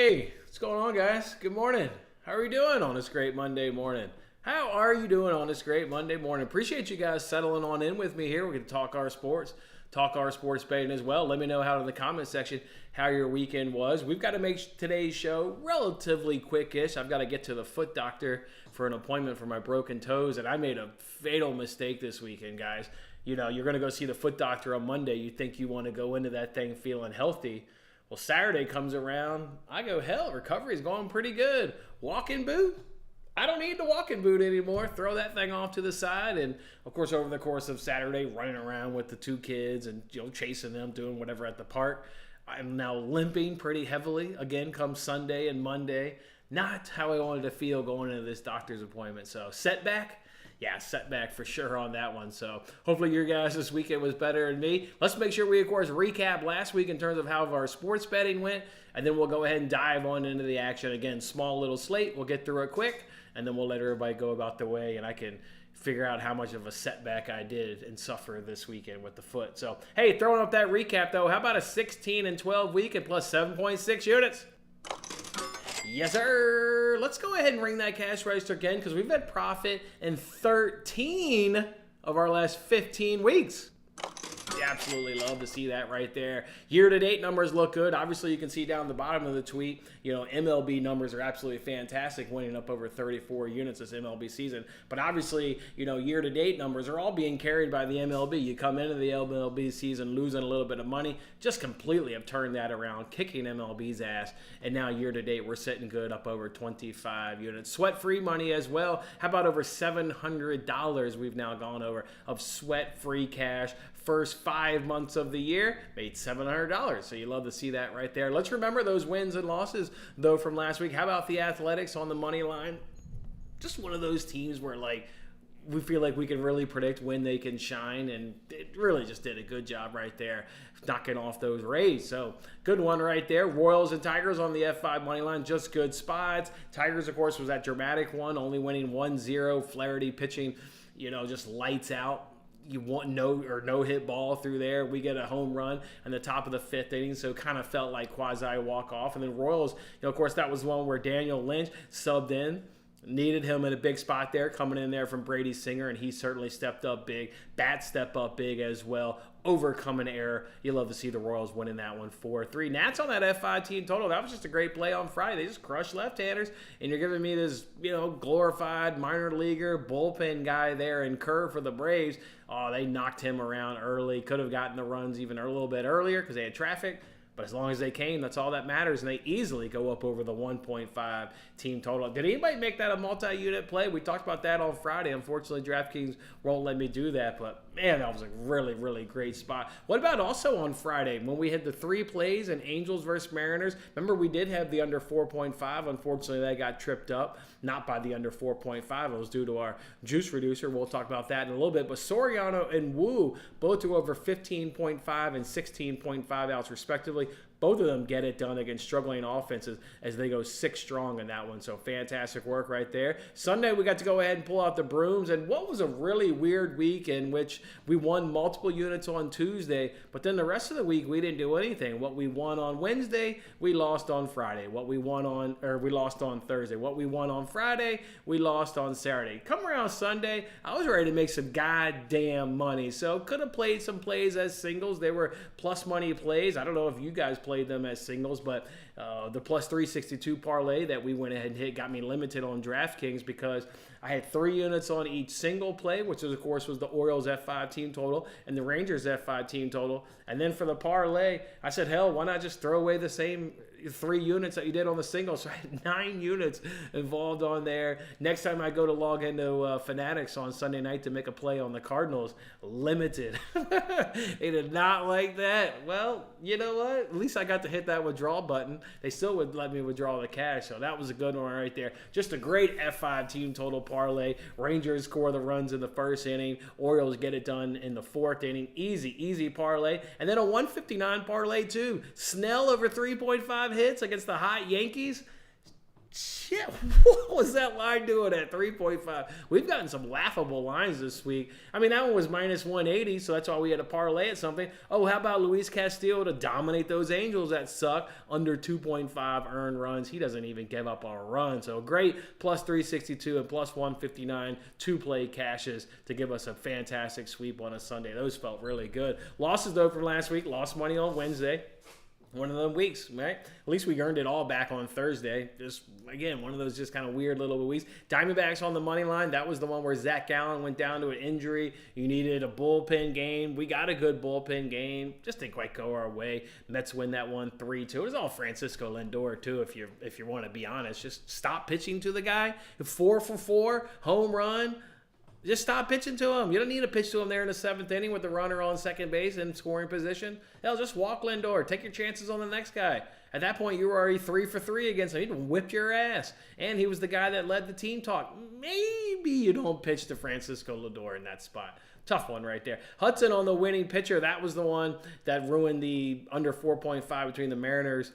Hey, what's going on, guys? Good morning. How are you doing on this great Monday morning? How are you doing on this great Monday morning? Appreciate you guys settling on in with me here. We're going to talk our sports betting as well. Let me know how in the comment section how your weekend was. We've got to make today's show relatively quickish. I've got to get to the foot doctor for an appointment for my broken toes, and I made a fatal mistake this weekend, guys. You know, you're going to go see the foot doctor on Monday. You think you want to go into that thing feeling healthy. Well, Saturday comes around. I go, hell, recovery's going pretty good. Walking boot? I don't need the walking boot anymore. Throw that thing off to the side. And, of course, over the course of Saturday, running around with the two kids and, chasing them, doing whatever at the park. I'm now limping pretty heavily. Again, come Sunday and Monday. Not how I wanted to feel going into this doctor's appointment. So, setback? Yeah, setback for sure on that one. So hopefully your guys this weekend was better than me. Let's make sure we, of course, recap last week in terms of how our sports betting went, and then we'll go ahead and dive on into the action. Again, small little slate. We'll get through it quick, and then we'll let everybody go about their way, and I can figure out how much of a setback I did and suffer this weekend with the foot. So, hey, throwing up that recap, though, how about a 16-12 week and plus 7.6 units? Yes, sir. Let's go ahead and ring that cash register again because we've had profit in 13 of our last 15 weeks. Absolutely love to see that right there. Year-to-date numbers look good. Obviously, you can see down the bottom of the tweet, MLB numbers are absolutely fantastic, winning up over 34 units this MLB season. But obviously, year-to-date numbers are all being carried by the MLB. You come into the MLB season losing a little bit of money, just completely have turned that around, kicking MLB's ass. And now year-to-date, we're sitting good up over 25 units. Sweat-free money as well. How about over $700 we've now gone over of sweat-free cash. First 5 months of the year, made $700. So you love to see that right there. Let's remember those wins and losses, though, from last week. How about the Athletics on the money line? Just one of those teams where, we feel like we can really predict when they can shine, and it really just did a good job right there, knocking off those Rays. So good one right there. Royals and Tigers on the F5 money line, just good spots. Tigers, of course, was that dramatic one, only winning 1-0. Flaherty pitching, just lights out. You want no hit ball through there. We get a home run in the top of the 5th inning, so kind of felt like quasi walk off. And then Royals, of course, that was one where Daniel Lynch subbed in. Needed him in a big spot there, coming in there from Brady Singer, and he certainly stepped up big. Bat step up big as well, overcoming error. You love to see the Royals winning that one 4-3. Nats on that F5 team total. That was just a great play on Friday. They just crushed left-handers, and you're giving me this, glorified minor leaguer bullpen guy there in Kerr for the Braves. Oh, they knocked him around early. Could have gotten the runs even a little bit earlier because they had traffic. But as long as they came, that's all that matters, and they easily go up over the 1.5 team total. Did anybody make that a multi-unit play? We talked about that on Friday. Unfortunately, DraftKings won't let me do that, but man, that was a really, really great spot. What about also on Friday when we had the 3 plays in Angels versus Mariners? Remember, we did have the under 4.5. Unfortunately, that got tripped up, not by the under 4.5. It was due to our juice reducer. We'll talk about that in a little bit. But Soriano and Wu both do over 15.5 and 16.5 outs, respectively. Both of them get it done against struggling offenses as they go 6 strong in that one. So fantastic work right there. Sunday, we got to go ahead and pull out the brooms. And what was a really weird week in which we won multiple units on Tuesday, but then the rest of the week, we didn't do anything. What we won on Wednesday, we lost on Friday. We lost on Thursday. What we won on Friday, we lost on Saturday. Come around Sunday, I was ready to make some goddamn money. So could have played some plays as singles. They were plus money plays. I don't know if you guys played them as singles, but the plus 362 parlay that we went ahead and hit got me limited on DraftKings because I had 3 units on each single play, which of course was the Orioles F5 team total and the Rangers F5 team total. And then for the parlay, I said, hell, why not just throw away the same 3 units that you did on the single? So I had 9 units involved on there. Next time I go to log into Fanatics on Sunday night to make a play on the Cardinals, limited. They did not like that. Well, you know what? At least I got to hit that withdraw button. They still would let me withdraw the cash, so that was a good one right there. Just a great F5 team total parlay. Rangers score the runs in the 1st inning. Orioles get it done in the 4th inning. Easy parlay. And then a 159 parlay too. Snell over 3.5 hits against the hot Yankees. Shit, what was that line doing at 3.5? We've gotten some laughable lines this week. I mean, that one was minus 180, so that's why we had to parlay at something. Oh, how about Luis Castillo to dominate those Angels that suck under 2.5 earned runs? He doesn't even give up on a run. So great, plus 362 and plus 159 two-play cashes to give us a fantastic sweep on a Sunday. Those felt really good. Losses, though, from last week. Lost money on Wednesday. One of the weeks, right? At least we earned it all back on Thursday. Just, again, one of those just kind of weird little weeks. Diamondbacks on the money line. That was the one where Zach Gallen went down to an injury. You needed a bullpen game. We got a good bullpen game. Just didn't quite go our way. Mets win that one 3-2. It was all Francisco Lindor, too, if you want to be honest. Just stop pitching to the guy. 4 for 4, home run. Just stop pitching to him. You don't need to pitch to him there in the 7th inning with the runner on second base in scoring position. Hell, just walk Lindor. Take your chances on the next guy. At that point, you were already 3 for 3 against him. He'd whipped your ass. And he was the guy that led the team talk. Maybe you don't pitch to Francisco Lindor in that spot. Tough one right there. Hudson on the winning pitcher. That was the one that ruined the under 4.5 between the Mariners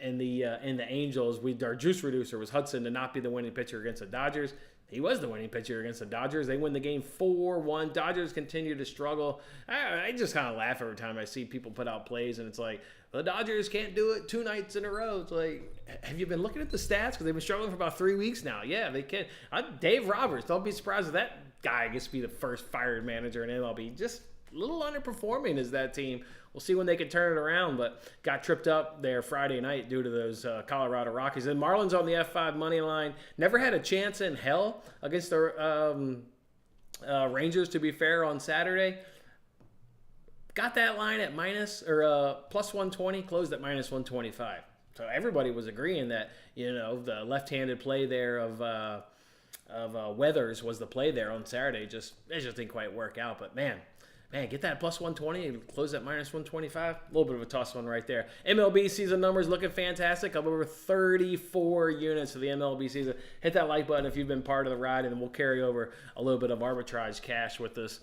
and the Angels. Our juice reducer was Hudson to not be the winning pitcher against the Dodgers. He was the winning pitcher against the Dodgers. They win the game 4-1. Dodgers continue to struggle. I just kind of laugh every time I see people put out plays, and it's like, the Dodgers can't do it 2 nights in a row. It's like, have you been looking at the stats? Because they've been struggling for about 3 weeks now. Yeah, they can. Dave Roberts, don't be surprised if that guy gets to be the first fired manager in MLB. Just a little underperforming is that team. We'll see when they can turn it around, but got tripped up there Friday night due to those Colorado Rockies. And Marlins on the F5 money line. Never had a chance in hell against the Rangers, to be fair, on Saturday. Got that line at plus 120, closed at minus 125. So everybody was agreeing that, the left-handed play there of Weathers was the play there on Saturday. It just didn't quite work out, but man, get that plus 120 and close at minus 125. A little bit of a toss one right there. MLB season numbers looking fantastic. Up over 34 units of the MLB season. Hit that like button if you've been part of the ride, and we'll carry over a little bit of arbitrage cash with us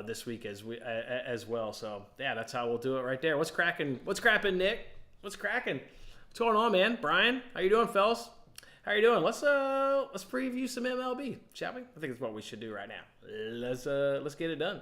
this week as well. So, yeah, that's how we'll do it right there. What's cracking? What's crapping, Nick? What's cracking? What's going on, man? Brian, how you doing, fellas? How you doing? Let's preview some MLB, shall we? I think that's what we should do right now. Let's get it done.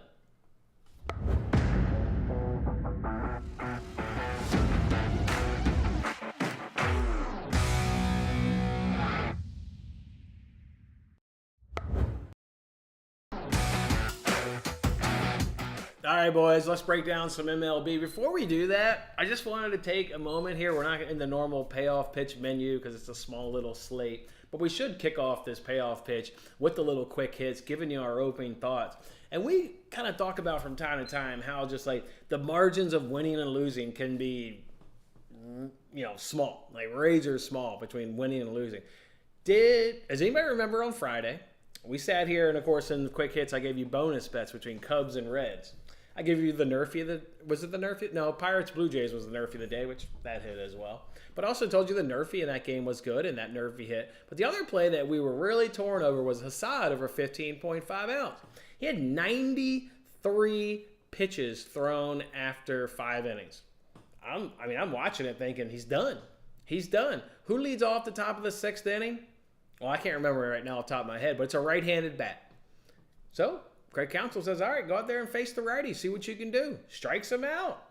All right, boys, let's break down some MLB. Before we do that, I just wanted to take a moment here. We're not in the normal payoff pitch menu because it's a small little slate, but we should kick off this payoff pitch with the little quick hits, giving you our opening thoughts. And we kind of talk about from time to time how just like the margins of winning and losing can be, small, like razor small between winning and losing. Does anybody remember on Friday, we sat here and of course in the quick hits, I gave you bonus bets between Cubs and Reds. I gave you the nerfy was it the nerfy? No, Pirates Blue Jays was the nerfy of the day, which that hit as well. But I also told you the nerfy in that game was good and that nerfy hit. But the other play that we were really torn over was Hassad over 15.5 ounce. He had 93 pitches thrown after 5 innings. I'm watching it thinking he's done. He's done. Who leads off the top of the 6th inning? Well, I can't remember it right now off the top of my head, but it's a right-handed bat. So Craig Counsell says, all right, go out there and face the righty. See what you can do. Strikes him out.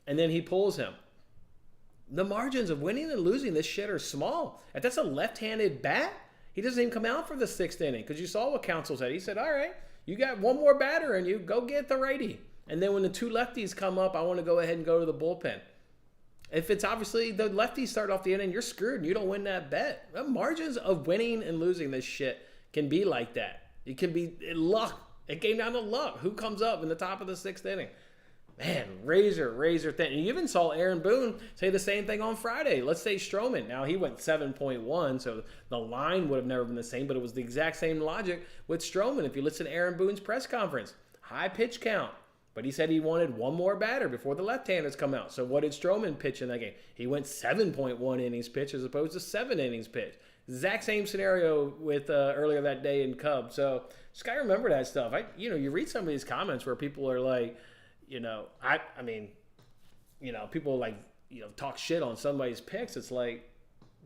And then he pulls him. The margins of winning and losing this shit are small. If that's a left-handed bat, he doesn't even come out for the 6th inning because you saw what Counsell said. He said, all right, you got one more batter in you. Go get the righty. And then when the 2 lefties come up, I want to go ahead and go to the bullpen. If it's obviously the lefties start off the inning, you're screwed and you don't win that bet. The margins of winning and losing this shit can be like that. It can be luck. It came down to luck. Who comes up in the top of the 6th inning? Man, razor thin. And you even saw Aaron Boone say the same thing on Friday. Let's say Stroman. Now, he went 7.1, so the line would have never been the same, but it was the exact same logic with Stroman. If you listen to Aaron Boone's press conference, high pitch count. But he said he wanted one more batter before the left-handers come out. So what did Stroman pitch in that game? He went 7.1 innings pitch as opposed to 7 innings pitch. Exact same scenario with earlier that day in Cubs. So just got to remember that stuff. You read some of these comments where people are like, people like, talk shit on somebody's picks. It's like,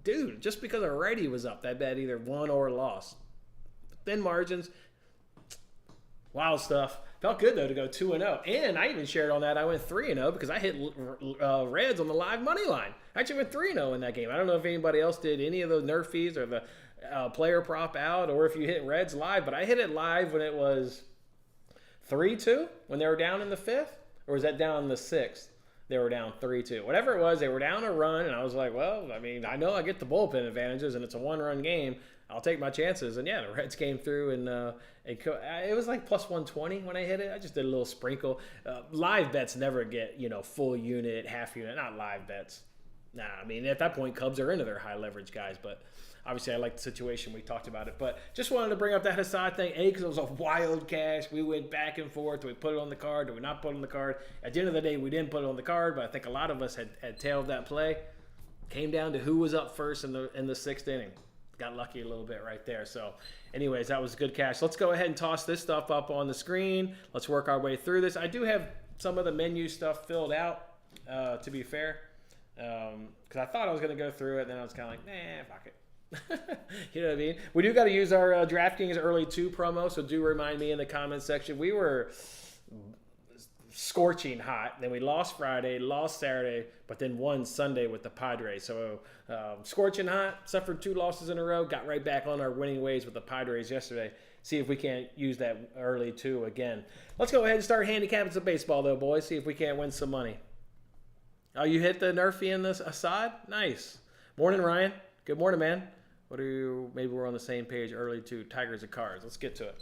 dude, just because a righty was up, that bet either won or lost. Thin margins. Wild stuff. Felt good, though, to go 2-0. And I even shared on that. I went 3-0 because I hit Reds on the live money line. I actually went 3-0 in that game. I don't know if anybody else did any of those nerf fees or the player prop out or if you hit Reds live. But I hit it live when it was 3-2 when they were down in the 5th. Or was that down in the 6th? They were down 3-2. Whatever it was, they were down a run. And I was like, well, I mean, I know I get the bullpen advantages and it's a one-run game. I'll take my chances. And yeah, the Reds came through and it was like plus 120 when I hit it. I just did a little sprinkle. Live bets never get, full unit, half unit, not live bets. Nah, I mean, at that point, Cubs are into their high leverage guys. But obviously, I like the situation. We talked about it. But just wanted to bring up that Hassad thing. Because it was a wild cash. We went back and forth. Do we put it on the card? Do we not put it on the card? At the end of the day, we didn't put it on the card. But I think a lot of us had tailed that play. Came down to who was up first in the 6th inning. Got lucky a little bit right there. So anyways, that was good cash. Let's go ahead and toss this stuff up on the screen. Let's work our way through this. I do have some of the menu stuff filled out, to be fair, because I thought I was going to go through it. Then I was kind of like, nah, fuck it. You know what I mean? We do got to use our DraftKings Early 2 promo, so do remind me in the comments section. We were scorching hot. Then we lost Friday, lost Saturday, but then won Sunday with the Padres. So scorching hot, suffered 2 losses in a row, got right back on our winning ways with the Padres yesterday. See if we can't use that Early 2 again. Let's go ahead and start handicapping some baseball, though, boys. See if we can't win some money. Oh, you hit the Nerfy and the Assad? Nice. Morning, Ryan. Good morning, man. Maybe we're on the same page. Early 2, Tigers and Cards. Let's get to it.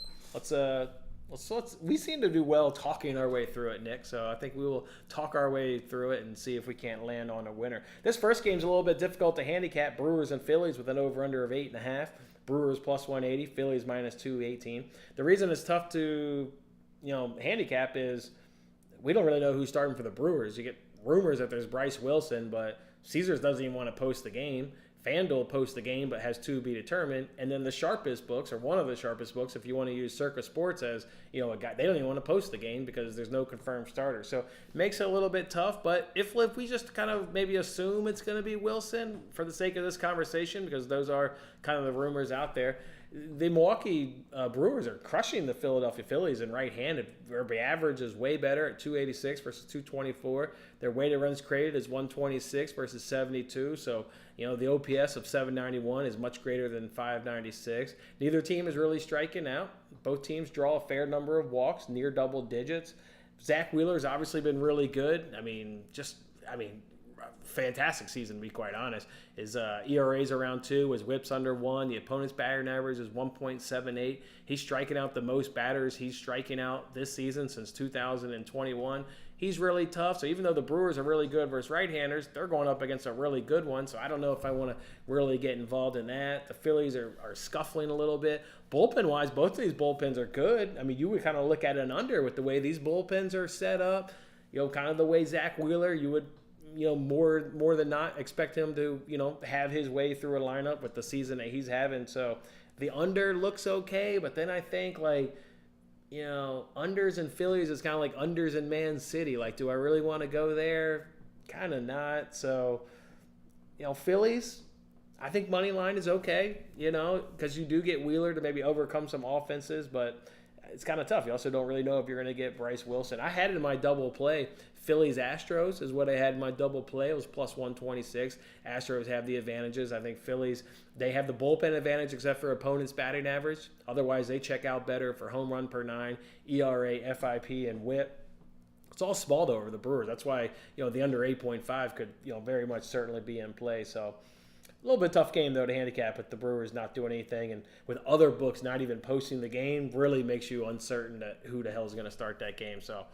We seem to do well talking our way through it, Nick. So I think we will talk our way through it and see if we can't land on a winner. This first game's a little bit difficult to handicap. Brewers and Phillies with an over/under of 8.5. Brewers plus 180. Phillies minus 218. The reason it's tough to, handicap is we don't really know who's starting for the Brewers. You get rumors that there's Bryce Wilson, but Caesars doesn't even want to post the game. FanDuel posts the game but has to be determined. And then the sharpest books, or one of the sharpest books, if you want to use Circa Sports as, a guy, they don't even want to post the game because there's no confirmed starter. So it makes it a little bit tough. But if we just kind of maybe assume it's going to be Wilson for the sake of this conversation, because those are kind of the rumors out there, the Milwaukee Brewers are crushing the Philadelphia Phillies in right-handed. Their average is way better at 286 versus 224. Their weighted runs created is 126 versus 72. So, the OPS of 791 is much greater than 596. Neither team is really striking out. Both teams draw a fair number of walks, near double digits. Zach Wheeler's obviously been really good. Fantastic season, to be quite honest. His ERA's around 2, his whip's under 1. The opponent's batting average is 1.78. He's striking out the most batters he's striking out this season since 2021. He's really tough. So even though the Brewers are really good versus right-handers, they're going up against a really good one. So I don't know if I want to really get involved in that. The Phillies are scuffling a little bit. Bullpen-wise, both of these bullpens are good. I mean, you would kind of look at an under with the way these bullpens are set up. Kind of the way Zach Wheeler, you would more than not expect him to, have his way through a lineup with the season that he's having. So the under looks okay, but then I think unders and Phillies is kind of like unders in Man City. Like, do I really want to go there? Kind of not. So, Phillies, I think money line is okay, because you do get Wheeler to maybe overcome some offenses, but it's kind of tough. You also don't really know if you're going to get Bryce Wilson. I had it in my double play. Phillies-Astros is what I had in my double play. It was plus 126. Astros have the advantages. I think Phillies, they have the bullpen advantage except for opponent's batting average. Otherwise, they check out better for home run per 9, ERA, FIP, and whip. It's all small, though, over the Brewers. That's why, the under 8.5 could, very much certainly be in play. So a little bit tough game, though, to handicap with the Brewers not doing anything. And with other books not even posting the game really makes you uncertain that who the hell is going to start that game. So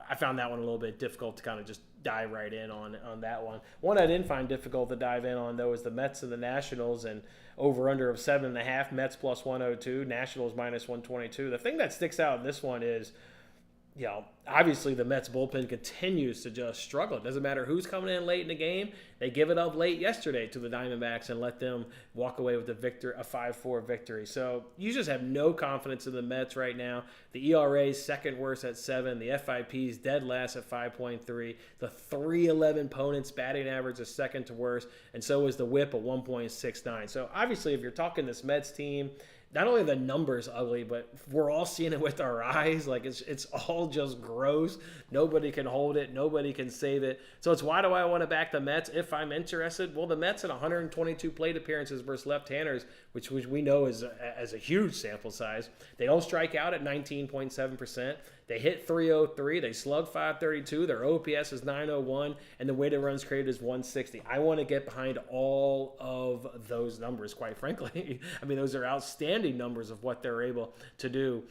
I found that one a little bit difficult to kind of just dive right in on that one. One I didn't find difficult to dive in on, though, is the Mets and the Nationals, and over-under of 7.5, Mets plus 102, Nationals minus 122. The thing that sticks out in this one is Obviously the Mets bullpen continues to just struggle. It doesn't matter who's coming in late in the game. They give it up late yesterday to the Diamondbacks and let them walk away with a 5-4 victory. So you just have no confidence in the Mets right now. The ERA is second worst at 7. The FIP is dead last at 5.3. The 3.11 opponents batting average is second to worst, and so is the WHIP at 1.69. So obviously if you're talking this Mets team, not only are the numbers ugly, but we're all seeing it with our eyes. Like it's all just gross. Nobody can hold it. Nobody can save it. So it's why do I want to back the Mets if I'm interested? Well, the Mets at 122 plate appearances versus left-handers, which we know is a huge sample size. They don't strike out at 19.7%. They hit 303. They slug 532. Their OPS is 901, and the weighted runs created is 160. I want to get behind all of those numbers, quite frankly. I mean, those are outstanding numbers of what they're able to do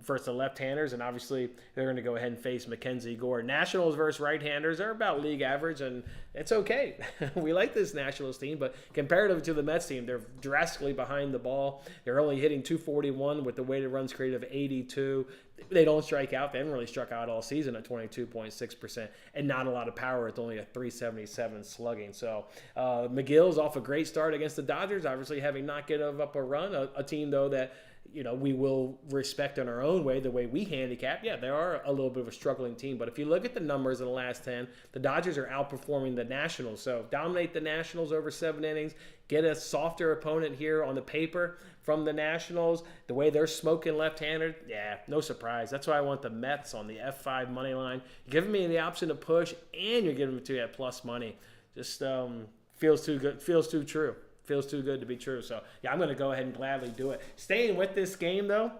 versus the left-handers, and obviously they're going to go ahead and face Mackenzie Gore. Nationals versus right-handers are about league average, and it's okay. We like this Nationals team, but comparative to the Mets team, they're drastically behind the ball. They're only hitting 241 with the weighted runs created of 82. They don't strike out. They haven't really struck out all season at 22.6%, and not a lot of power. It's only a 377 slugging. So McGill's off a great start against the Dodgers, obviously having not given up a run. A team, though, that we will respect in our own way, the way we handicap. Yeah, they are a little bit of a struggling team. But if you look at the numbers in the last 10, the Dodgers are outperforming the Nationals. So dominate the Nationals over 7 innings. Get a softer opponent here on the paper from the Nationals. The way they're smoking left-handed, yeah, no surprise. That's why I want the Mets on the F5 money line. You're giving me the option to push, and you're giving it to me at plus money. Just feels too good. Feels too true. Feels too good to be true. So, yeah, I'm going to go ahead and gladly do it. Staying with this game, though,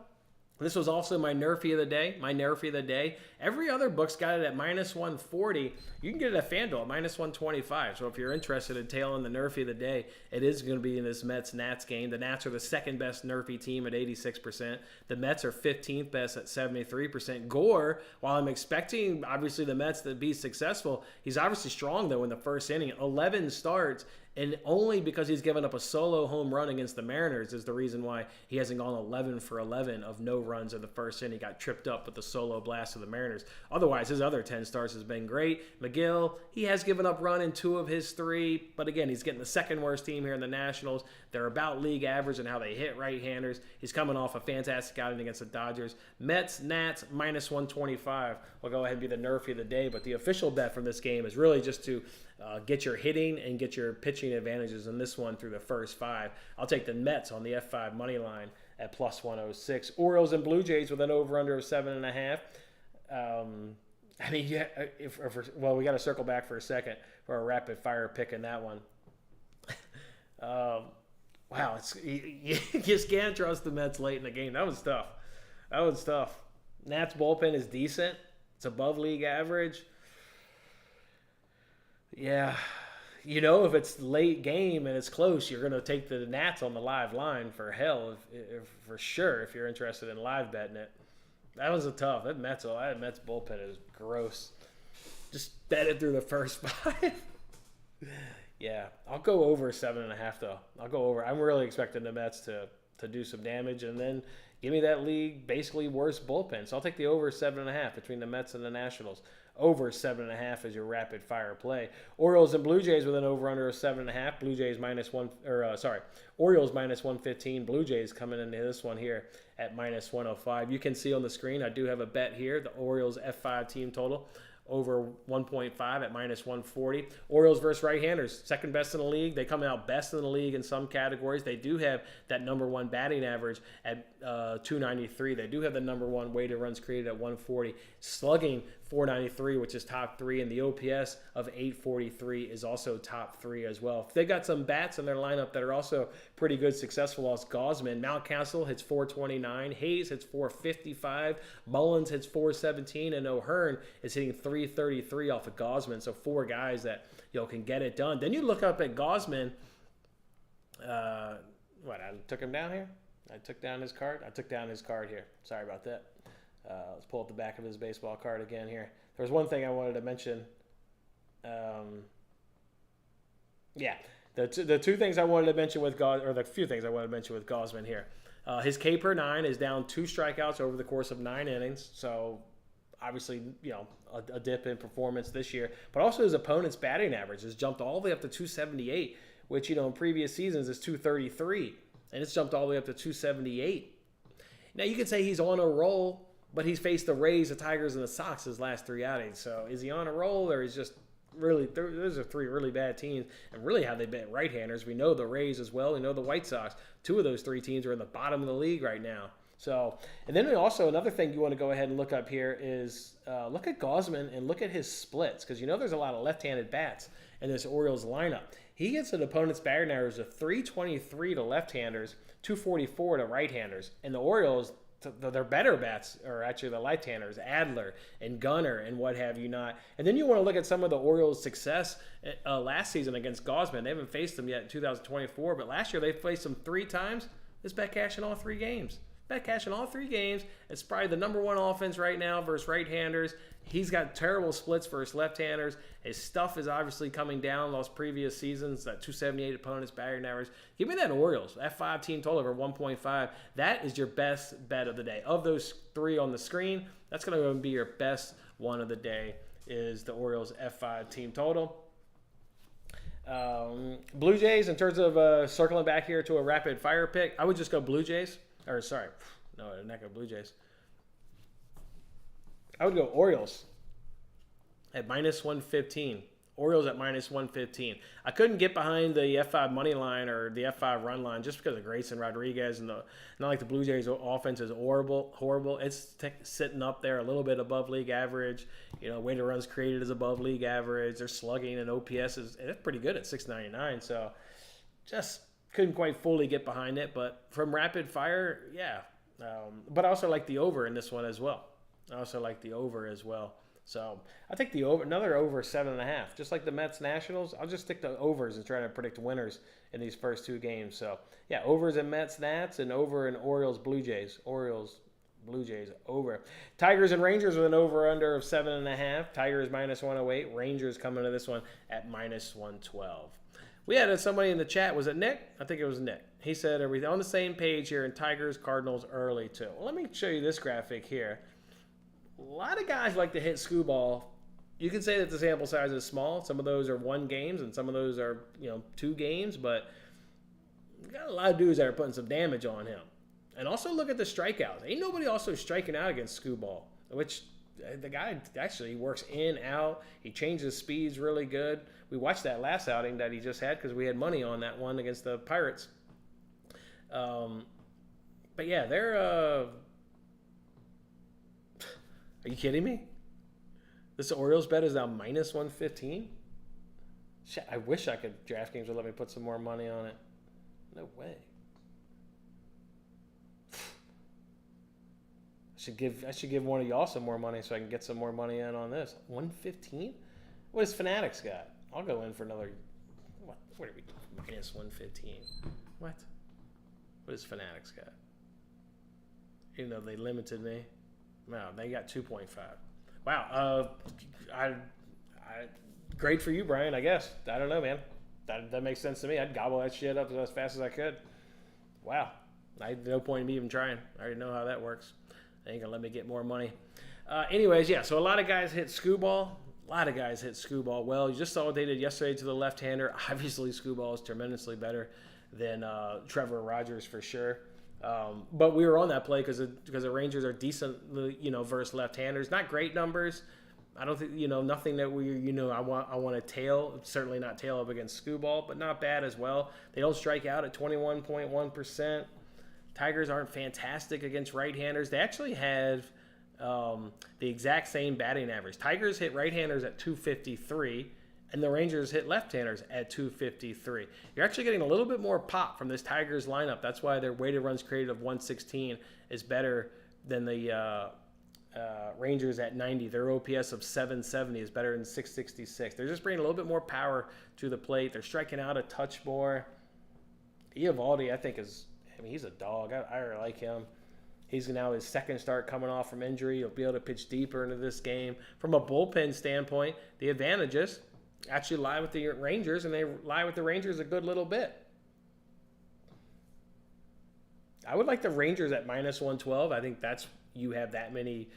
this was also my nerfy of the day. Every other book's got it at minus 140. You can get it at FanDuel at minus 125. So if you're interested in tailing the nerfy of the day, it is going to be in this Mets-Nats game. The Nats are the second best nerfy team at 86%. The Mets are 15th best at 73%. Gore, while I'm expecting, obviously, the Mets to be successful, he's obviously strong, though, in the first inning. 11 starts. And only because he's given up a solo home run against the Mariners is the reason why he hasn't gone 11 for 11 of no runs in the first inning. He got tripped up with the solo blast of the Mariners. Otherwise, his other 10 starts has been great. McGill, he has given up run in 2 of his 3. But again, he's getting the second worst team here in the Nationals. They're about league average in how they hit right-handers. He's coming off a fantastic outing against the Dodgers. Mets, Nats, minus 125 will go ahead and be the nerfy of the day. But the official bet from this game is really just to get your hitting and get your pitching advantages in this one through the first 5. I'll take the Mets on the F5 money line at plus 106. Orioles and Blue Jays with an over-under of 7.5. I mean, yeah. We got to circle back for a second for a rapid-fire pick in that one. Wow, you just can't trust the Mets late in the game. That was tough. Nats bullpen is decent. It's above league average. Yeah, if it's late game and it's close, you're going to take the Nats on the live line for sure if you're interested in live betting it. That was tough. That Mets bullpen is gross. Just bet it through the first 5. Yeah, I'll go over 7.5 though. I'll go over. I'm really expecting the Mets to do some damage and then give me that league basically worst bullpen. So I'll take the over 7.5 between the Mets and the Nationals. Over 7.5 is your rapid fire play. Orioles and Blue Jays with an over under of 7.5. Blue Jays Orioles minus 115. Blue Jays coming into this one here at minus 105. You can see on the screen I do have a bet here. The Orioles F5 team total over 1.5 at minus 140. Orioles versus right-handers, second best in the league. They come out best in the league in some categories. They do have that number 1 batting average at 293. They do have the number 1 weighted runs created at 140. Slugging 493, which is top 3, and the OPS of 843 is also top 3 as well. They got some bats in their lineup that are also pretty good, successful. As Gosman, Mountcastle hits 429, Hayes hits 455, Mullins hits 417, and O'Hearn is hitting 333 off of Gosman. So 4 guys that can get it done. Then you look up at Gosman. I took him down here. I took down his card. Here. Sorry about that. Let's pull up the back of his baseball card again here. There was one thing I wanted to mention. The two things I wanted to mention with the few things I wanted to mention with Gosman here. His K per 9 is down 2 strikeouts over the course of 9 innings. So obviously, a dip in performance this year, but also his opponent's batting average has jumped all the way up to 278, which, in previous seasons is 233, and it's jumped all the way up to 278. Now, you could say he's on a roll, but he's faced the Rays, the Tigers, and the Sox his last 3 outings. So is he on a roll, or is just really, those are 3 really bad teams, and really how they bet right-handers. We know the Rays as well. We know the White Sox. 2 of those 3 teams are in the bottom of the league right now. So, and then also another thing you want to go ahead and look up here is look at Gausman and look at his splits, because there's a lot of left-handed bats in this Orioles lineup. He gets an opponent's batting average of 323 to left-handers, 244 to right-handers, and the Orioles, their better bats are actually the left-handers, Adler and Gunnar and what have you not. And then you want to look at some of the Orioles' success last season against Gausman. They haven't faced them yet in 2024, but last year they faced them 3 times. This bet cash in all 3 games. Bet cash in all 3 games. It's probably the number 1 offense right now versus right-handers. He's got terrible splits versus left-handers. His stuff is obviously coming down those previous seasons, that 278 opponents batting average. Give me that Orioles, that 5-team total over 1.5. That is your best bet of the day. Of those 3 on the screen, that's going to be your best one of the day, is the Orioles F5 team total. Blue Jays, in terms of circling back here to a rapid fire pick, I would just go Blue Jays. Or sorry, no, not go Blue Jays. I would go Orioles at -115. Orioles at -115. I couldn't get behind the F5 money line or the F5 run line just because of Grayson Rodriguez, and not like the Blue Jays offense is horrible. It's sitting up there a little bit above league average. Weighted runs created is above league average. Their slugging and OPS it's pretty good at 699. So just couldn't quite fully get behind it, but from rapid fire, yeah. But I also like the over in this one as well. So I think the over, another over 7.5. Just like the Mets Nationals, I'll just stick to overs and try to predict winners in these first 2 games. So yeah, overs in Mets Nats and over in Orioles Blue Jays. Orioles Blue Jays over. Tigers and Rangers with an over under of 7.5. Tigers -108. Rangers coming to this one at -112. We had somebody in the chat. Was it Nick? I think it was Nick. He said everything on the same page here, and Tigers, Cardinals early too. Well, let me show you this graphic here. A lot of guys like to hit skoo ball. You can say that the sample size is small. Some of those are 1 games, and some of those are 2 games. But you got a lot of dudes that are putting some damage on him. And also look at the strikeouts. Ain't nobody also striking out against skoo ball, which the guy actually works in, out. He changes speeds really good. We watched that last outing that he just had because we had money on that one against the Pirates. But yeah, they're... Are you kidding me? This Orioles bet is now -115? Shit, I wish DraftKings would let me put some more money on it. No way. I should give one of y'all some more money so I can get some more money in on this. 115? What does Fanatics got? I'll go in for another. What are we doing? -115. What? What does Fanatics got? Even though they limited me. Wow, they got 2.5. Wow. Great for you, Brian, I guess. I don't know, man. That makes sense to me. I'd gobble that shit up as fast as I could. Wow. I had no point in me even trying. I already know how that works. They ain't going to let me get more money. Anyways, yeah, so a lot of guys hit skoo ball. Well, you just saw what they did yesterday to the left-hander. Obviously, skoo ball is tremendously better than Trevor Rogers for sure. But we were on that play because the Rangers are decent, versus left-handers. Not great numbers. I don't think, nothing that I want to tail. Certainly not tail up against skoo ball, but not bad as well. They don't strike out at 21.1%. Tigers aren't fantastic against right-handers. They actually have the exact same batting average. Tigers hit right-handers at 253, and the Rangers hit left-handers at 253. You're actually getting a little bit more pop from this Tigers lineup. That's why their weighted runs created of 116 is better than the Rangers at 90. Their OPS of 770 is better than 666. They're just bringing a little bit more power to the plate. They're striking out a touch more. Eovaldi, I think, he's a dog. I really like him. He's now his second start coming off from injury. He'll be able to pitch deeper into this game. From a bullpen standpoint, the advantages actually lie with the Rangers, and they lie with the Rangers a good little bit. I would like the Rangers at -112. I think you have that many,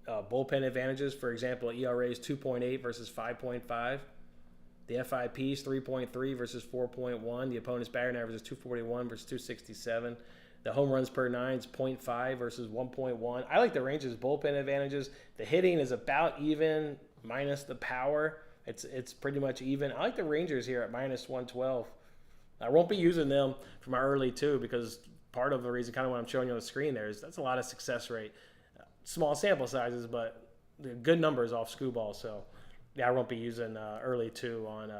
bullpen advantages. For example, ERA is 2.8 versus 5.5. The FIP is 3.3 versus 4.1. The opponent's batting average is 241 versus 267. The home runs per 9 is 0.5 versus 1.1. I like the Rangers' bullpen advantages. The hitting is about even, minus the power. It's pretty much even. I like the Rangers here at minus 112. I won't be using them for my early two because part of the reason, kind of what I'm showing you on the screen there, is that's a lot of success rate. Small sample sizes, but good numbers off Skubal. So, yeah, I won't be using early two on.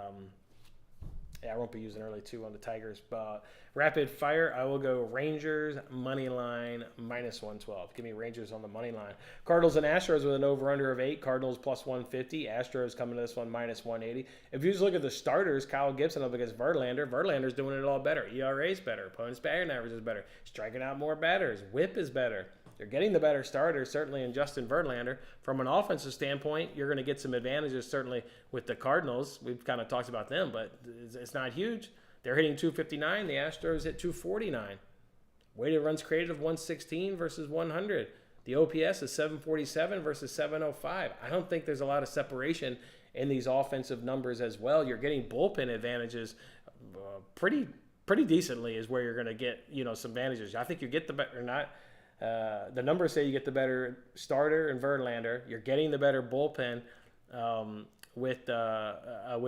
I won't be using early two on the Tigers. But rapid fire, I will go Rangers money line minus 112. Give me Rangers on the money line. Cardinals and Astros with an over/under of 8. Cardinals plus 150. Astros coming to this one minus 180. If you just look at the starters, Kyle Gibson up against Verlander. Verlander's doing it all better. ERA's better. Opponent's batting average is better. Striking out more batters. WHIP is better. They're getting the better starters, certainly in Justin Verlander. From an offensive standpoint, you're going to get some advantages, certainly with the Cardinals. We've kind of talked about them, but it's not huge. They're hitting 259. The Astros hit 249. Weighted runs created of 116 versus 100. The OPS is 747 versus 705. I don't think there's a lot of separation in these offensive numbers as well. You're getting bullpen advantages pretty decently is where you're going to get some advantages. I think you get the better, not. The numbers say you get the better starter in Verlander. You're getting the better bullpen with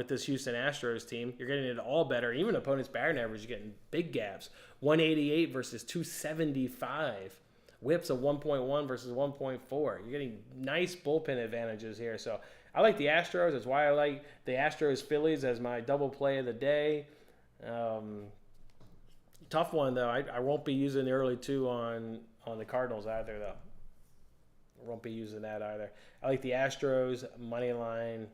this Houston Astros team. You're getting it all better. Even opponent's batting average, you're getting big gaps. 188 versus 275. Whips of 1.1 versus 1.4. You're getting nice bullpen advantages here. So I like the Astros. That's why I like the Astros Phillies as my double play of the day. Tough one, though. I won't be using the early two on the Cardinals either, though. I won't be using that either. I like the Astros money line.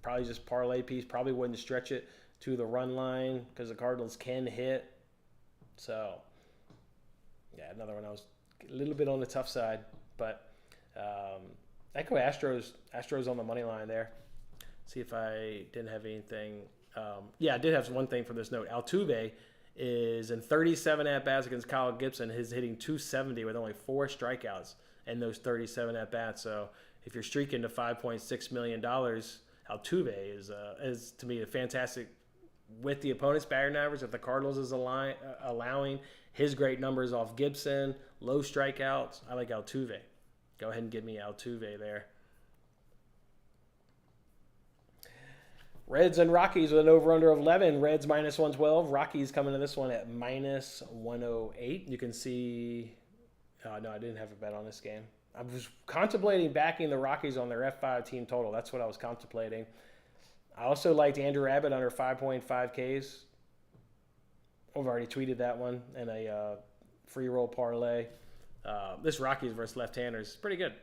Probably just parlay piece. Probably wouldn't stretch it to the run line because the Cardinals can hit. So, yeah, another one I was a little bit on the tough side. But I go Astros on the money line there. See if I didn't have anything. I did have one thing for this note. Altuve is in 37 at-bats against Kyle Gibson. He's hitting 270 with only 4 strikeouts in those 37 at-bats. So if you're streaking to $5.6 million, Altuve is to me a fantastic with the opponent's batting average. If the Cardinals is allowing his great numbers off Gibson, low strikeouts, I like Altuve. Go ahead and give me Altuve there. Reds and Rockies with an over-under of 11. Reds minus 112. Rockies coming to this one at minus 108. You can see... no, I didn't have a bet on this game. I was contemplating backing the Rockies on their F5 team total. That's what I was contemplating. I also liked Andrew Abbott under 5.5 Ks. I've already tweeted that one in a free roll parlay. This Rockies versus left-handers is pretty good.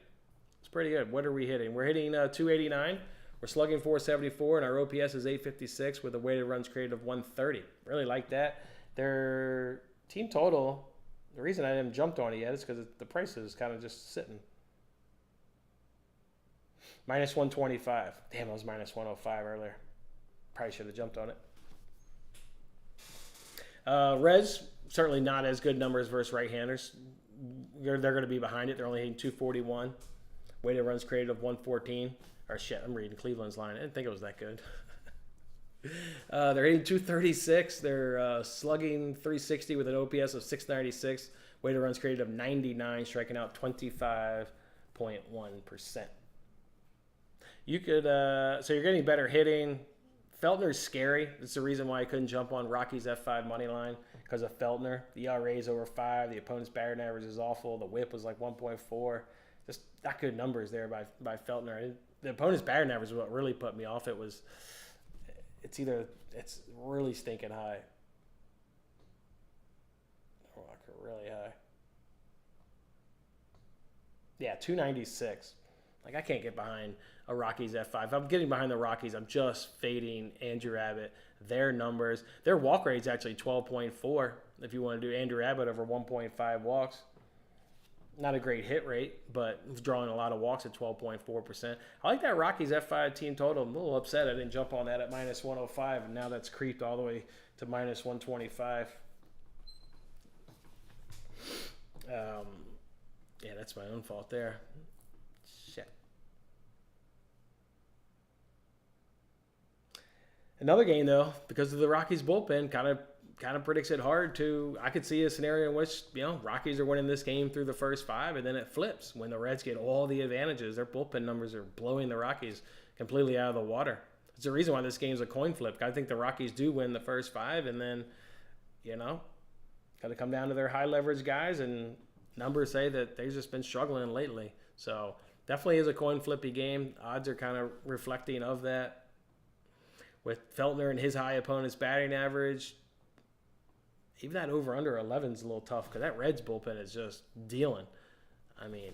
It's pretty good. What are we hitting? We're hitting 289. We're slugging 474, and our OPS is 856 with a weighted runs created of 130. Really like that. Their team total, the reason I haven't jumped on it yet is because the price is kind of just sitting. Minus 125. Damn, I was minus 105 earlier. Probably should have jumped on it. Reds, certainly not as good numbers versus right-handers. They're going to be behind it. They're only hitting 241. Weighted runs created of 114. Or shit, I'm reading Cleveland's line. I didn't think it was that good. They're hitting 236. They're slugging 360 with an OPS of 696. Weighted runs created of 99, striking out 25.1%. You could, so you're getting better hitting. Feltner's scary. That's the reason why I couldn't jump on Rockies F5 money line because of Feltner. The ERA is over 5. The opponent's batting average is awful. The WHIP was like 1.4. Just not good numbers there by Feltner. The opponent's batting average is what really put me off. It's really stinking high. Oh, really high. Yeah, 296. Like, I can't get behind a Rockies F5. If I'm getting behind the Rockies, I'm just fading Andrew Abbott. Their numbers. Their walk rate is actually 12.4 if you want to do Andrew Abbott over 1.5 walks. Not a great hit rate, but drawing a lot of walks at 12.4%. I like that Rockies F5 team total. I'm a little upset I didn't jump on that at minus 105, and now that's creeped all the way to minus 125. Yeah, that's my own fault there. Shit. Another game though, because of the Rockies bullpen, kind of predicts it hard to. I could see a scenario in which Rockies are winning this game through the first 5, and then it flips when the Reds get all the advantages. Their bullpen numbers are blowing the Rockies completely out of the water. It's the reason why this game's a coin flip. I think the Rockies do win the first 5, and then got to come down to their high leverage guys, and numbers say that they've just been struggling lately. So definitely is a coin flippy game. Odds are kind of reflecting of that. With Feltner and his high opponent's batting average, even that over-under 11 is a little tough because that Reds bullpen is just dealing. I mean,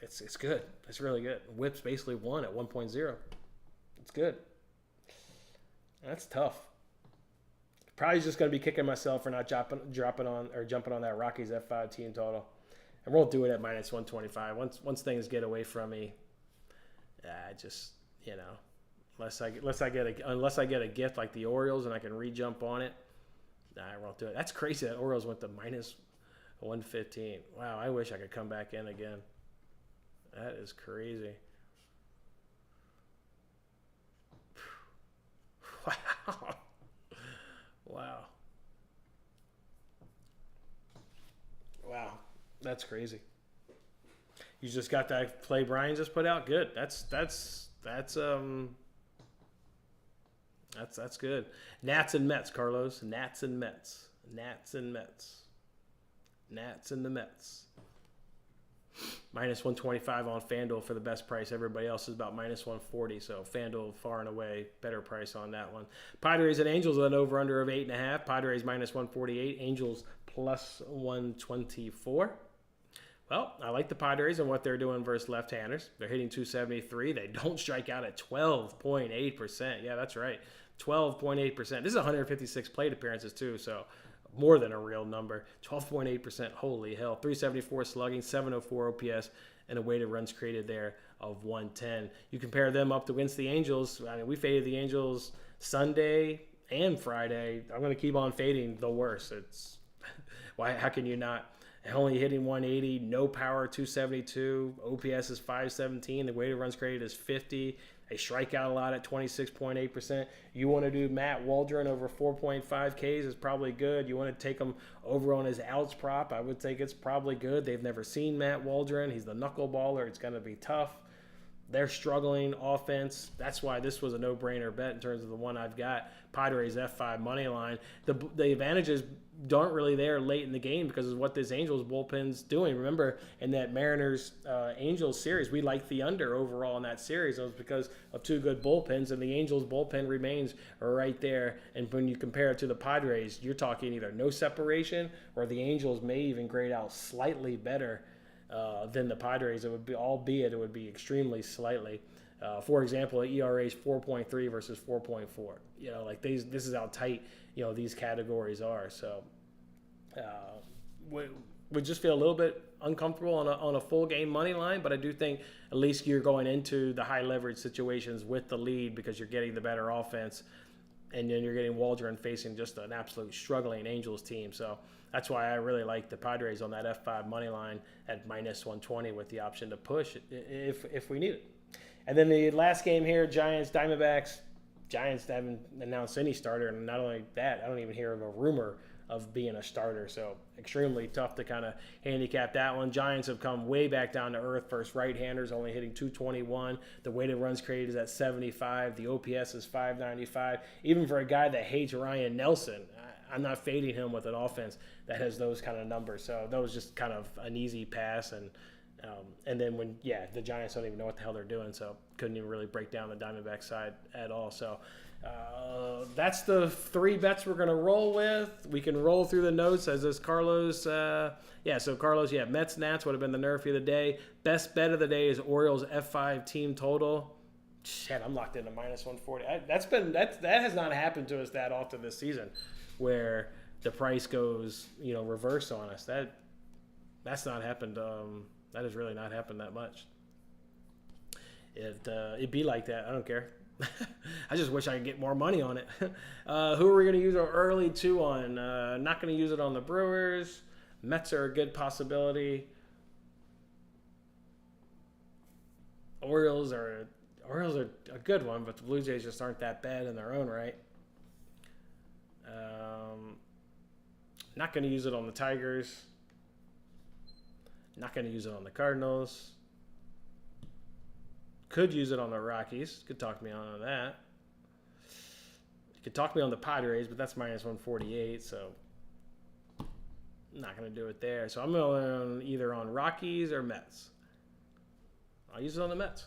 it's good. It's really good. Whip's basically 1 at 1.0. It's good. That's tough. Probably just going to be kicking myself for not jumping on that Rockies F5 team total. I won't do it at minus 125. Once things get away from me, unless I get a gift like the Orioles and I can re-jump on it, I won't do it. That's crazy that Orioles went to minus 115. Wow, I wish I could come back in again. That is crazy. Wow. Wow. That's crazy. You just got that play Brian just put out? Good. That's good. Nats and Mets, Carlos. Nats and Mets. Nats and Mets. Nats and the Mets. Minus 125 on FanDuel for the best price. Everybody else is about minus 140. So FanDuel far and away better price on that one. Padres and Angels with an over-under of 8.5. Padres minus 148. Angels plus 124. Well, I like the Padres and what they're doing versus left-handers. They're hitting 273. They don't strike out at 12.8%. Yeah, that's right. 12.8%. This is 156 plate appearances too, so more than a real number. 12.8%. Holy hell. 374 slugging, 704 OPS, and a weighted runs created there of 110. You compare them up against the Angels. I mean, we faded the Angels Sunday and Friday. I'm going to keep on fading the worst. It's how can you not? Only hitting 180, no power, 272. OPS is 517. The weighted runs created is 50. They strike out a lot at 26.8%. You want to do Matt Waldron over 4.5 Ks is probably good. You want to take him over on his outs prop, I would think it's probably good. They've never seen Matt Waldron. He's the knuckleballer. It's going to be tough. They're struggling offense. That's why this was a no-brainer bet in terms of the one I've got. Padres F5 money line. The advantages aren't really there late in the game because of what this Angels bullpen's doing. Remember, in that Mariners Angels series, we liked the under overall in that series. It was because of two good bullpens, and the Angels bullpen remains right there. And when you compare it to the Padres, you're talking either no separation or the Angels may even grade out slightly better than the Padres. It would be, albeit it would be extremely slightly. For example, the ERA is 4.3 versus 4.4. This is how tight these categories are. So we just feel a little bit uncomfortable on a full game money line, but I do think at least you're going into the high leverage situations with the lead because you're getting the better offense, and then you're getting Waldron facing just an absolute struggling Angels team. So that's why I really like the Padres on that F5 money line at minus 120 with the option to push if we need it. And then the last game here, Giants, Diamondbacks. Giants haven't announced any starter, and not only that, I don't even hear of a rumor of being a starter. So extremely tough to kind of handicap that one. Giants have come way back down to earth. First right-handers only hitting 221. The weighted runs created is at 75. The OPS is 595. Even for a guy that hates Ryan Nelson, I'm not fading him with an offense that has those kind of numbers. So that was just kind of an easy pass. And then the Giants don't even know what the hell they're doing, so couldn't even really break down the Diamondback side at all. So that's the three bets we're going to roll with. We can roll through the notes as is Carlos. So Carlos, Mets, Nats would have been the nerfy of the day. Best bet of the day is Orioles F5 team total. Shit, I'm locked into minus 140. That has not happened to us that often this season, where the price goes reverse on us. That's not happened. That has really not happened that much. It'd be like that. I don't care. I just wish I could get more money on it. Who are we going to use our early two on? Not going to use it on the Brewers. Mets are a good possibility. Orioles are Orioles are a good one, but the Blue Jays just aren't that bad in their own right. Not going to use it on the Tigers. Not going to use it on the Cardinals. Could use it on the Rockies. Could talk me on that. You could talk me on the Padres, but that's minus 148, so not going to do it there. So I'm going either on Rockies or Mets. I'll use it on the Mets.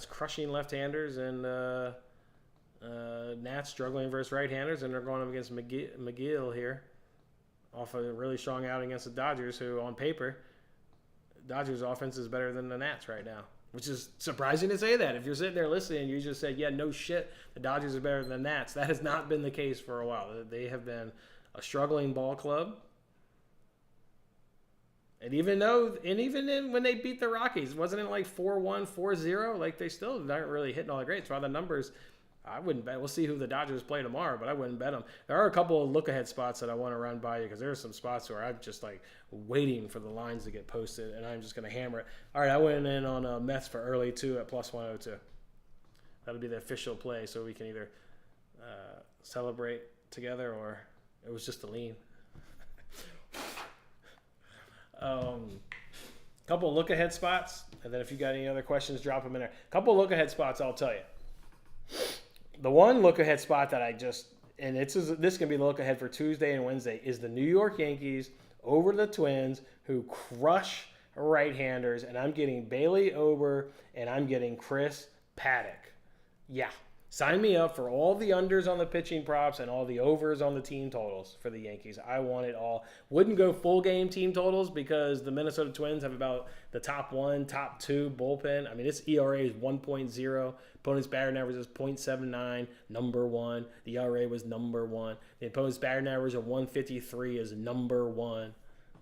Crushing left-handers and Nats struggling versus right-handers, and they're going up against McGill here off a really strong outing against the Dodgers, who on paper, Dodgers offense is better than the Nats right now, which is surprising to say that. If you're sitting there listening and you just said, yeah, no shit, the Dodgers are better than the Nats, that has not been the case for a while. They have been a struggling ball club. And even when they beat the Rockies, wasn't it like 4-1, 4-0? Like, they still aren't really hitting all the greats. While the numbers, I wouldn't bet. We'll see who the Dodgers play tomorrow, but I wouldn't bet them. There are a couple of look-ahead spots that I want to run by you, because there are some spots where I'm just like waiting for the lines to get posted, and I'm just going to hammer it. All right, I went in on Mets for early, too, at plus 102. That'll be the official play, so we can either celebrate together, or it was just a lean. Couple look ahead spots, and then if you got any other questions, drop them in there. Couple look ahead spots, I'll tell you. The one look ahead spot that this can be the look ahead for Tuesday and Wednesday, is the New York Yankees over the Twins, who crush right-handers, and I'm getting Bailey Ober and I'm getting Chris Paddock. Yeah. Sign me up for all the unders on the pitching props and all the overs on the team totals for the Yankees. I want it all. Wouldn't go full game team totals, because the Minnesota Twins have about the top 1, top 2 bullpen. I mean, its ERA is 1.0. Opponent's batting average is 0.79, number 1. The ERA was number 1. The opponent's batting average of 153 is number 1.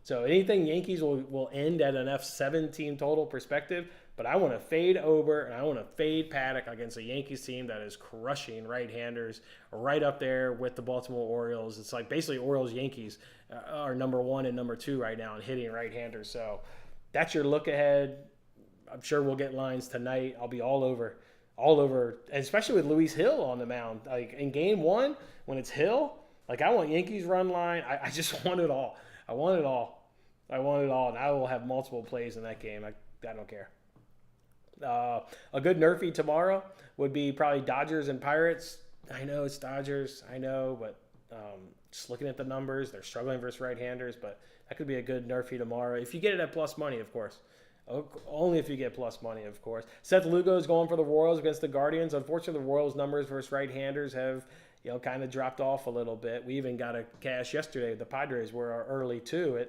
So anything Yankees will end at an F7 team total perspective. But I want to fade Ober and I want to fade Paddock against a Yankees team that is crushing right-handers, right up there with the Baltimore Orioles. It's like basically Orioles-Yankees are number 1 and number 2 right now in hitting right-handers. So that's your look ahead. I'm sure we'll get lines tonight. I'll be all over, and especially with Luis Hill on the mound. Like in game 1, when it's Hill, like I want Yankees run line. I just want it all. I want it all, and I will have multiple plays in that game. I don't care. A good nerfy tomorrow would be probably Dodgers and Pirates. I know it's Dodgers, but just looking at the numbers, they're struggling versus right-handers, but that could be a good nerfy tomorrow. If you get it at plus money, of course. Only if you get plus money, of course. Seth Lugo is going for the Royals against the Guardians. Unfortunately, the Royals' numbers versus right-handers have kind of dropped off a little bit. We even got a cash yesterday. The Padres were early, too.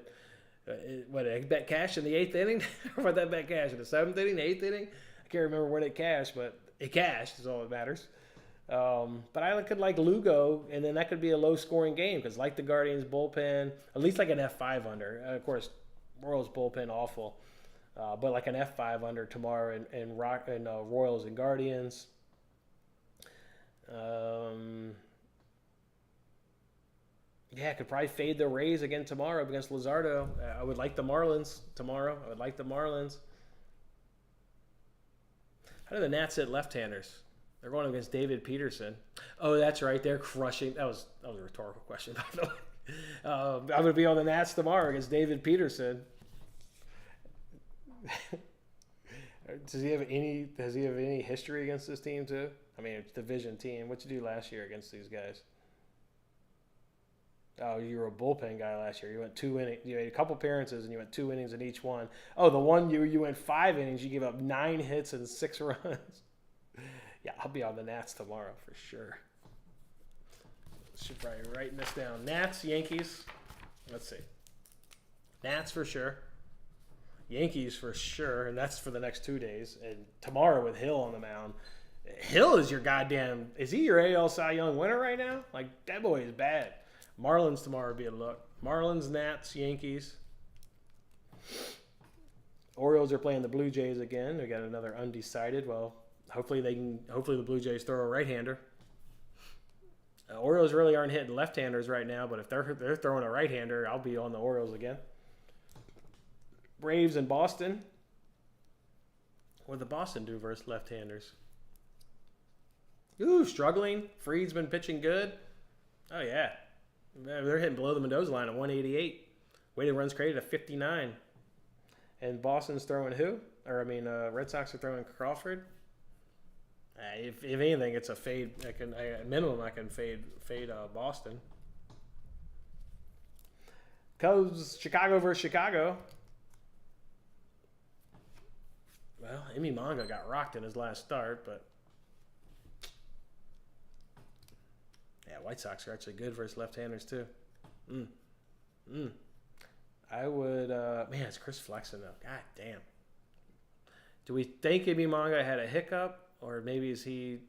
I bet cash in the 8th inning? Or what that bet cash in the 7th inning, the 8th inning? I can't remember when it cashed, but it cashed is all that matters. But I could like Lugo, and then that could be a low-scoring game, because like the Guardians' bullpen, at least like an F5 under. Of course, Royals' bullpen awful. But like an F5 under tomorrow in Royals and Guardians. I could probably fade the Rays again tomorrow against Luzardo. I would like the Marlins tomorrow. How do the Nats hit left-handers? They're going against David Peterson. Oh, that's right. They're crushing. That was a rhetorical question, by the way. I'm going to be on the Nats tomorrow against David Peterson. Does he have any history against this team too? I mean, it's a division team. What'd you do last year against these guys? Oh, you were a bullpen guy last year. You went 2 innings. You made a couple appearances and you went 2 innings in each one. Oh, the one you went 5 innings. You gave up 9 hits and 6 runs. Yeah, I'll be on the Nats tomorrow for sure. Should probably write this down. Nats, Yankees. Let's see. Nats for sure. Yankees for sure, and that's for the next 2 days. And tomorrow with Hill on the mound. Hill is your goddamn. Is he your AL Cy Young winner right now? Like, that boy is bad. Marlins tomorrow would be a look. Marlins, Nats, Yankees. Orioles are playing the Blue Jays again. We got another undecided. Well, hopefully the Blue Jays throw a right-hander. Orioles really aren't hitting left-handers right now, but if they're throwing a right-hander, I'll be on the Orioles again. Braves and Boston. What did the Boston do versus left-handers? Ooh, struggling. Fried's been pitching good. Oh, yeah. They're hitting below the Mendoza line at 188. Weighted runs created at 59. And Boston's throwing who? Red Sox are throwing Crawford. If anything, it's a fade. At minimum, I can fade Boston. Cubs, Chicago versus Chicago. Well, Emi Manga got rocked in his last start, but yeah, White Sox are actually good versus left-handers too. I would, man, it's Chris Flexen though. God damn. Do we think Emi Manga had a hiccup, or maybe is he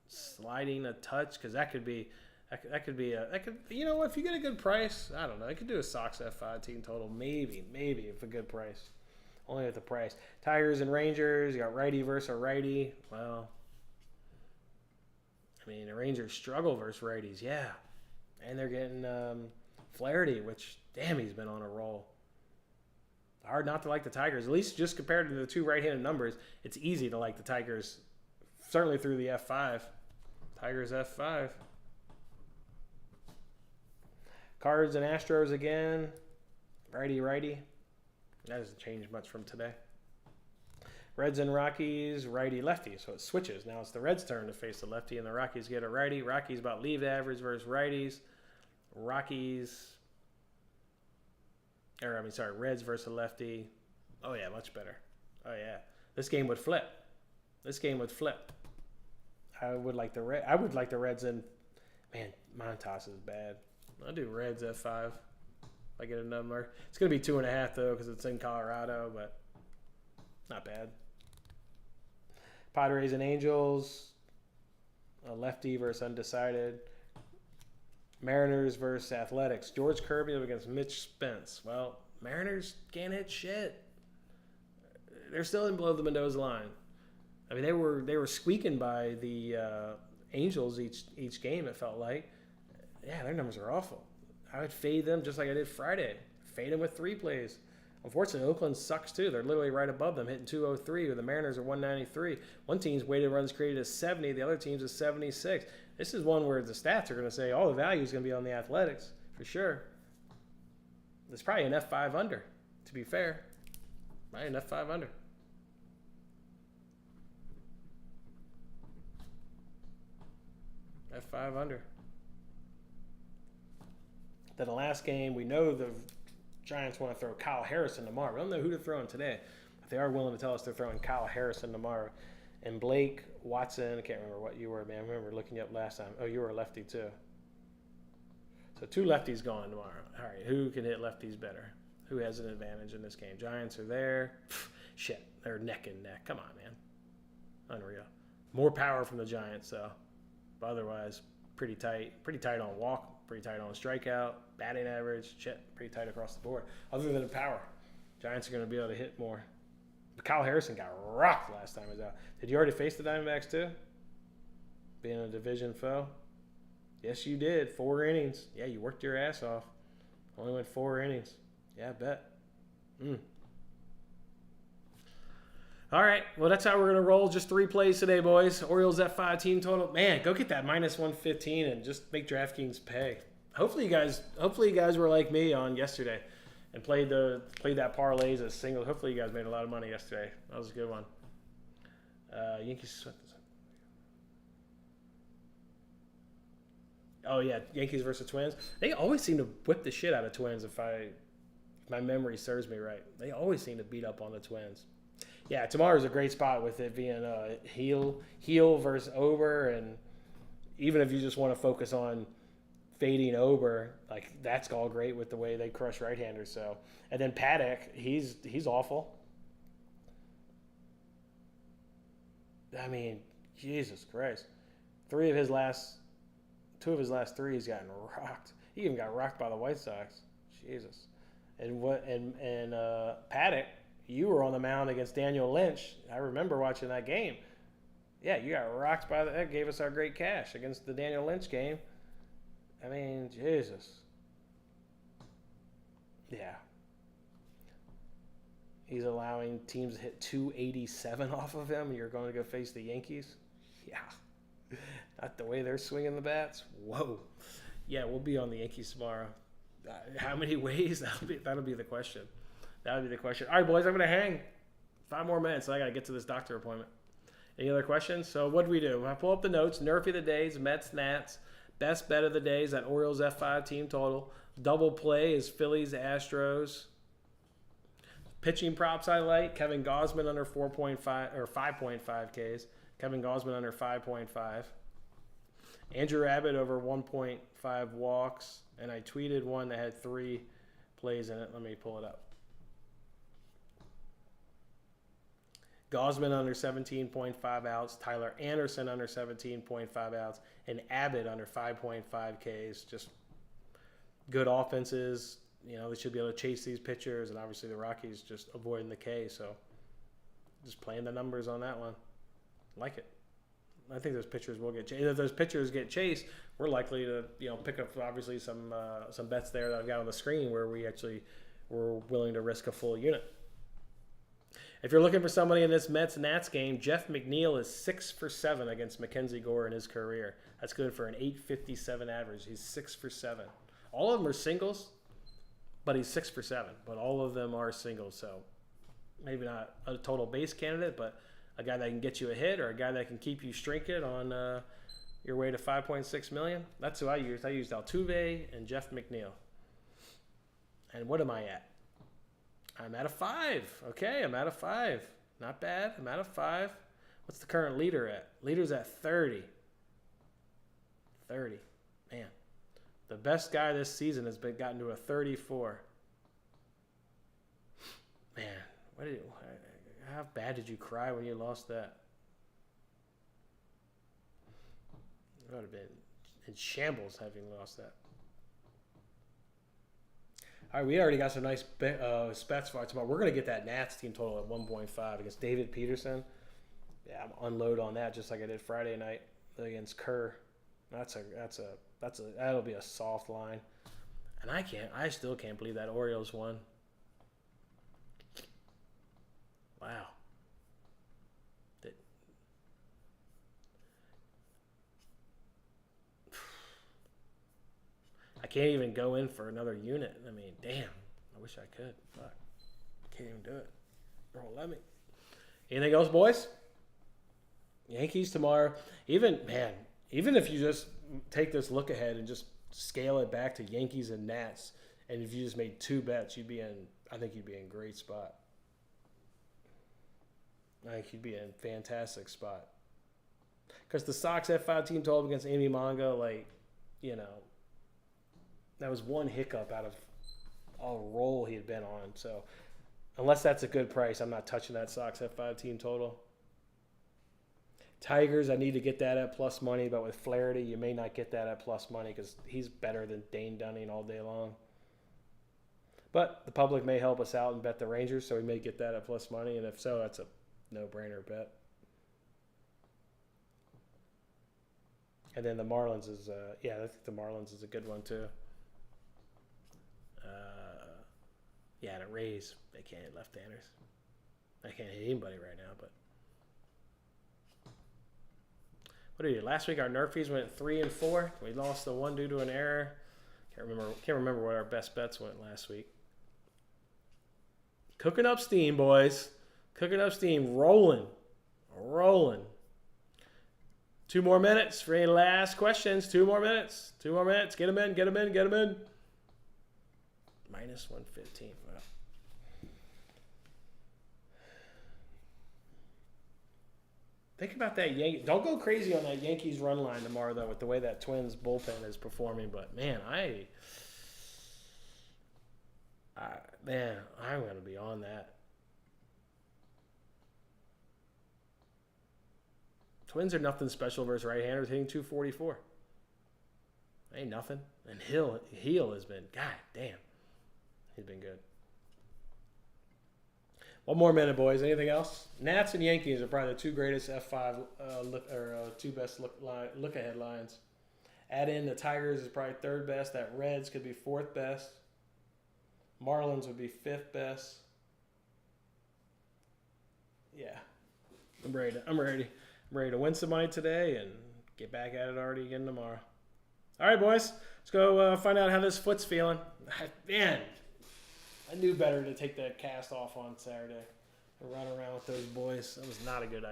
sliding a touch? Because that could be, you know, if you get a good price, I don't know. I could do a Sox F5 team total, maybe if a good price. Only at the price. Tigers and Rangers, you got righty versus a righty. Well, I mean, the Rangers struggle versus righties, yeah. And they're getting Flaherty, which, damn, he's been on a roll. Hard not to like the Tigers. At least just compared to the two right-handed numbers, it's easy to like the Tigers, certainly through the F5. Tigers F5. Cards and Astros again. Righty. That doesn't change much from today. Reds and Rockies, righty-lefty. So it switches. Now it's the Reds' turn to face the lefty, and the Rockies get a righty. Rockies about league average versus righties. Reds versus a lefty. Oh, yeah, much better. Oh, yeah. This game would flip. I would like the Reds in. Man, Montas is bad. I'll do Reds F5. I get a number. It's going to be 2.5 though because it's in Colorado, but not bad. Padres and Angels, a lefty versus undecided. Mariners versus Athletics. George Kirby against Mitch Spence. Well, Mariners can't hit shit. They're still in below the Mendoza line. I mean, they were squeaking by the Angels each game. It felt like, yeah, their numbers are awful. I would fade them just like I did Friday. Fade them with 3 plays. Unfortunately, Oakland sucks too. They're literally right above them, hitting 203. The Mariners are 193. One team's weighted runs created is 70. The other team's is 76. This is one where the stats are going to say all the value is going to be on the Athletics for sure. It's probably an F5 under, to be fair. Probably an F5 under. F5 under. Then the last game, we know the Giants want to throw Kyle Harrison tomorrow. We don't know who they're throwing today, but they are willing to tell us they're throwing Kyle Harrison tomorrow. And Blake Watson, I can't remember what you were, man. I remember looking you up last time. Oh, you were a lefty too. So 2 lefties going tomorrow. All right, who can hit lefties better? Who has an advantage in this game? Giants are there. Shit, they're neck and neck. Come on, man. Unreal. More power from the Giants, though. But otherwise, pretty tight. Pretty tight on walk. Pretty tight on strikeout, batting average, shit, pretty tight across the board. Other than the power, Giants are going to be able to hit more. But Kyle Harrison got rocked last time he was out. Did you already face the Diamondbacks too? Being a division foe? Yes, you did. 4 innings. Yeah, you worked your ass off. Only went 4 innings. Yeah, I bet. All right, well, that's how we're going to roll. Just 3 plays today, boys. Orioles F5 team total. Man, go get that -115 and just make DraftKings pay. Hopefully you guys were like me on yesterday and played that parlays as single. Hopefully you guys made a lot of money yesterday. That was a good one. Yankees. Oh, yeah, Yankees versus Twins. They always seem to whip the shit out of Twins if my memory serves me right. They always seem to beat up on the Twins. Yeah, tomorrow's a great spot with it being heel versus Ober, and even if you just want to focus on fading Ober, like that's all great with the way they crush right-handers. So, and then Paddock, he's awful. I mean, Jesus Christ, 2 of his last 3 he's gotten rocked. He even got rocked by the White Sox. Jesus, and Paddock. You were on the mound against Daniel Lynch. I remember watching that game. Yeah, you got rocked by that. Gave us our great cash against the Daniel Lynch game. I mean, Jesus. Yeah. He's allowing teams to hit 287 off of him. And you're going to go face the Yankees? Yeah. Not the way they're swinging the bats. Whoa. Yeah, we'll be on the Yankees tomorrow. How many ways? That'll be the question. That'll be the question. All right, boys, I'm going to hang 5 more minutes. So I got to get to this doctor appointment. Any other questions? So what do we do? I pull up the notes. Nerfy of the days, Mets, Nats. Best bet of the days, that Orioles F5 team total. Double play is Phillies, Astros. Pitching props I like. Kevin Gausman under 4.5 or 5.5 Ks. Kevin Gausman under 5.5. Andrew Abbott over 1.5 walks. And I tweeted one that had 3 plays in it. Let me pull it up. Gausman under 17.5 outs. Tyler Anderson under 17.5 outs. And Abbott under 5.5 Ks. Just good offenses. You know, they should be able to chase these pitchers. And obviously the Rockies just avoiding the K. So just playing the numbers on that one. Like it. I think those pitchers will get chased. If those pitchers get chased, we're likely to, pick up obviously some bets there that I've got on the screen where we're willing to risk a full unit. If you're looking for somebody in this Mets-Nats game, Jeff McNeil is 6 for 7 against Mackenzie Gore in his career. That's good for an 857 average. He's 6 for 7. All of them are singles, but he's 6 for 7. But all of them are singles, so maybe not a total base candidate, but a guy that can get you a hit or a guy that can keep you shrinking on your way to 5.6 million. That's who I used. I used Altuve and Jeff McNeil. And what am I at? I'm at a 5. Okay, I'm at a 5. Not bad. I'm at a 5. What's the current leader at? Leader's at 30. 30. Man. The best guy this season has gotten to a 34. Man, how bad did you cry when you lost that? You would have been in shambles having lost that. All right, we already got some nice bets for tomorrow. We're going to get that Nats team total at 1.5 against David Peterson. Yeah, I'm unload on that just like I did Friday night against Kerr. That'll be a soft line. And I still can't believe that Orioles won. Wow. I can't even go in for another unit. I mean, damn. I wish I could. Fuck. Can't even do it. Don't let me. Anything else, boys? Yankees tomorrow. Even if you just take this look ahead and just scale it back to Yankees and Nats, and if you just made 2 bets, I think you'd be in a great spot. I think you'd be in a fantastic spot. Because the Sox F5 team total against Amy Manga, that was one hiccup out of a roll he had been on. So unless that's a good price, I'm not touching that Sox F5 team total. Tigers, I need to get that at plus money, but with Flaherty, you may not get that at plus money because he's better than Dane Dunning all day long. But the public may help us out and bet the Rangers, so we may get that at plus money, and if so, that's a no-brainer bet. And then the Marlins is, I think the Marlins is a good one too. The Rays, they can't hit left-handers. They can't hit anybody right now, but. What did we do? Last week our Nerfies went 3 and 4. We lost the one due to an error. Can't remember what our best bets went last week. Cooking up steam, boys. Cooking up steam. Rolling. 2 more minutes for any last questions. 2 more minutes. Get them in. Minus 115. Wow. Think about that. Don't go crazy on that Yankees run line tomorrow, though, with the way that Twins bullpen is performing. But, man, I'm going to be on that. Twins are nothing special versus right-handers hitting 244. Ain't nothing. And Heel has been, god damn, he's been good. One more minute, boys. Anything else? Nats and Yankees are probably the 2 greatest F5 2 best look ahead lines. Add in the Tigers is probably 3rd best. That Reds could be 4th best. Marlins would be 5th best. yeah, I'm ready to win some money today and get back at it already again tomorrow. All right, boys, let's go find out how this foot's feeling. Man, I knew better to take the cast off on Saturday and run around with those boys. That was not a good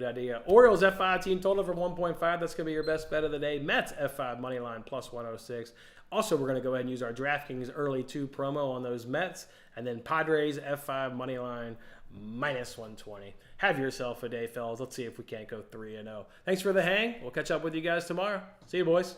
idea. Orioles F5 team total for 1.5. That's going to be your best bet of the day. Mets F5 money line plus 106. Also, we're going to go ahead and use our DraftKings early 2 promo on those Mets. And then Padres F5 money line minus 120. Have yourself a day, fellas. Let's see if we can't go 3-0. Thanks for the hang. We'll catch up with you guys tomorrow. See you, boys.